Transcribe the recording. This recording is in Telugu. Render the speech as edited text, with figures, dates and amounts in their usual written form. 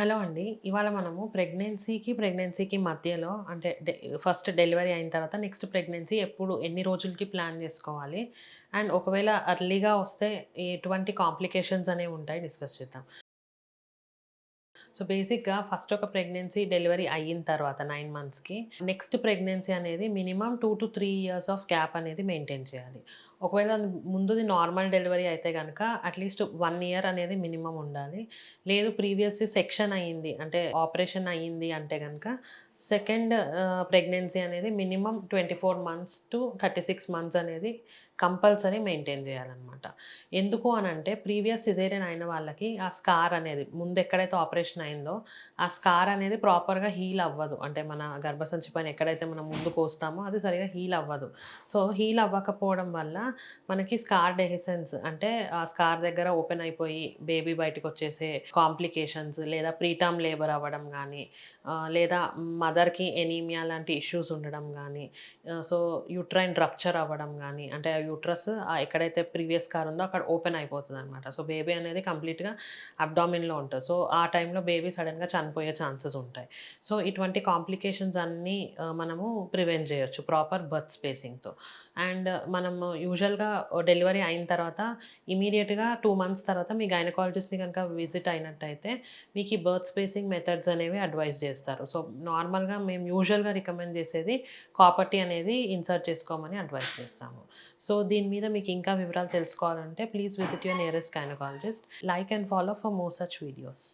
హలో అండి. ఇవాళ మనము ప్రెగ్నెన్సీకి మధ్యలో అంటే ఫస్ట్ డెలివరీ అయిన తర్వాత నెక్స్ట్ ప్రెగ్నెన్సీ ఎప్పుడు, ఎన్ని రోజులకి ప్లాన్ జేసుకోవాలి? అండ్ ఒకవేళ ఎర్లీగా వస్తే ఎటువంటి కాంప్లికేషన్స్ అనేవి ఉంటాయి డిస్కస్ చేద్దాం. సో, బేసిక్‌గా ఫస్ట్ ఒక ప్రెగ్నెన్సీ డెలివరీ అయిన తర్వాత 9 మంత్స్‌కి నెక్స్ట్ ప్రెగ్నెన్సీ అనేది మినిమమ్ 2-3 ఇయర్స్ ఆఫ్ గ్యాప్ అనేది మెయింటైన్ చేయాలి. ఒకవేళ ముందుది నార్మల్ డెలివరీ అయితే గనక అట్‌లీస్ట్ 1 ఇయర్ అనేది మినిమమ్ ఉండాలి. లేదు ప్రీవియస్‌ది సెక్షన్ అయింది అంటే ఆపరేషన్ అయింది అంటే గనక సెకండ్ ప్రెగ్నెన్సీ అనేది మినిమమ్ 24 మంత్స్ టు 36 మంత్స్ అనేది కంపల్సరీ మెయింటైన్ చేయాలనమాట. ఎందుకు అనంటే ప్రీవియస్ సిజేరియన్ అయిన వాళ్ళకి ఆ స్కార్ అనేది ముందు ఎక్కడైతే ఆపరేషన్ అయిందో ఆ స్కార్ అనేది ప్రాపర్‌గా హీల్ అవ్వదు. అంటే మన గర్భసంచి పైన ఎక్కడైతే మనం ముందు కోస్తామో అది సరిగ్గా హీల్ అవ్వదు. సో, హీల్ అవ్వకపోవడం వల్ల మనకి స్కార్ డెహిసెన్స్ అంటే ఆ స్కార్ దగ్గర ఓపెన్ అయిపోయి బేబీ బయటకొచ్చేసే కాంప్లికేషన్స్ లేదా ప్రీటర్మ్ లేబర్ అవ్వడం గానీ, లేదా మదర్‌కి ఎనీమియా లాంటి ఇష్యూస్ ఉండడం గానీ, సో, యూట్రైన్ రప్చర్ అవ్వడం గానీ, అంటే ఆ యూట్రస్ ఎక్కడైతే ప్రీవియస్ స్కార్ ఉందో అక్కడ ఓపెన్ అయిపోతదనమాట. సో, బేబీ అనేది కంప్లీట్‌గా అబ్డామిన్‌లో ఉంటది. సో, ఆ టైంలో బేబీ సడెన్‌గా చనిపోయే ఛాన్సెస్ ఉంటాయి. సో, ఇటువంటి కాంప్లికేషన్స్ అన్నీ మనము ప్రివెంట్ జేయొచ్చు ప్రాపర్ బర్త్ స్పేసింగ్‌తో. అండ్ మనము యూజువల్‌గా డెలివరీ అయిన తర్వాత ఇమ్మీడియేట్‌గా 2 మంత్స్ తర్వాత మీ గైనకాలజిస్ట్‌ని గనక విజిట్ అయినట్టయితే మీకు ఈ బర్త్ స్పేసింగ్ మెథడ్స్ అనేవి అడ్వైస్ జేస్తారు. సో, నార్మల్‌గా మేము యూజువల్‌గా రికమెండ్ చేసేది కాపర్ టీ అనేది ఇన్సర్ట్ చేసుకోమని అడ్వైస్ చేస్తాము. సో, దీని మీద మీకు ఇంకా వివరాలు తెలుసుకోవాలంటే please visit your nearest gynaecologist. Like and follow for more such videos.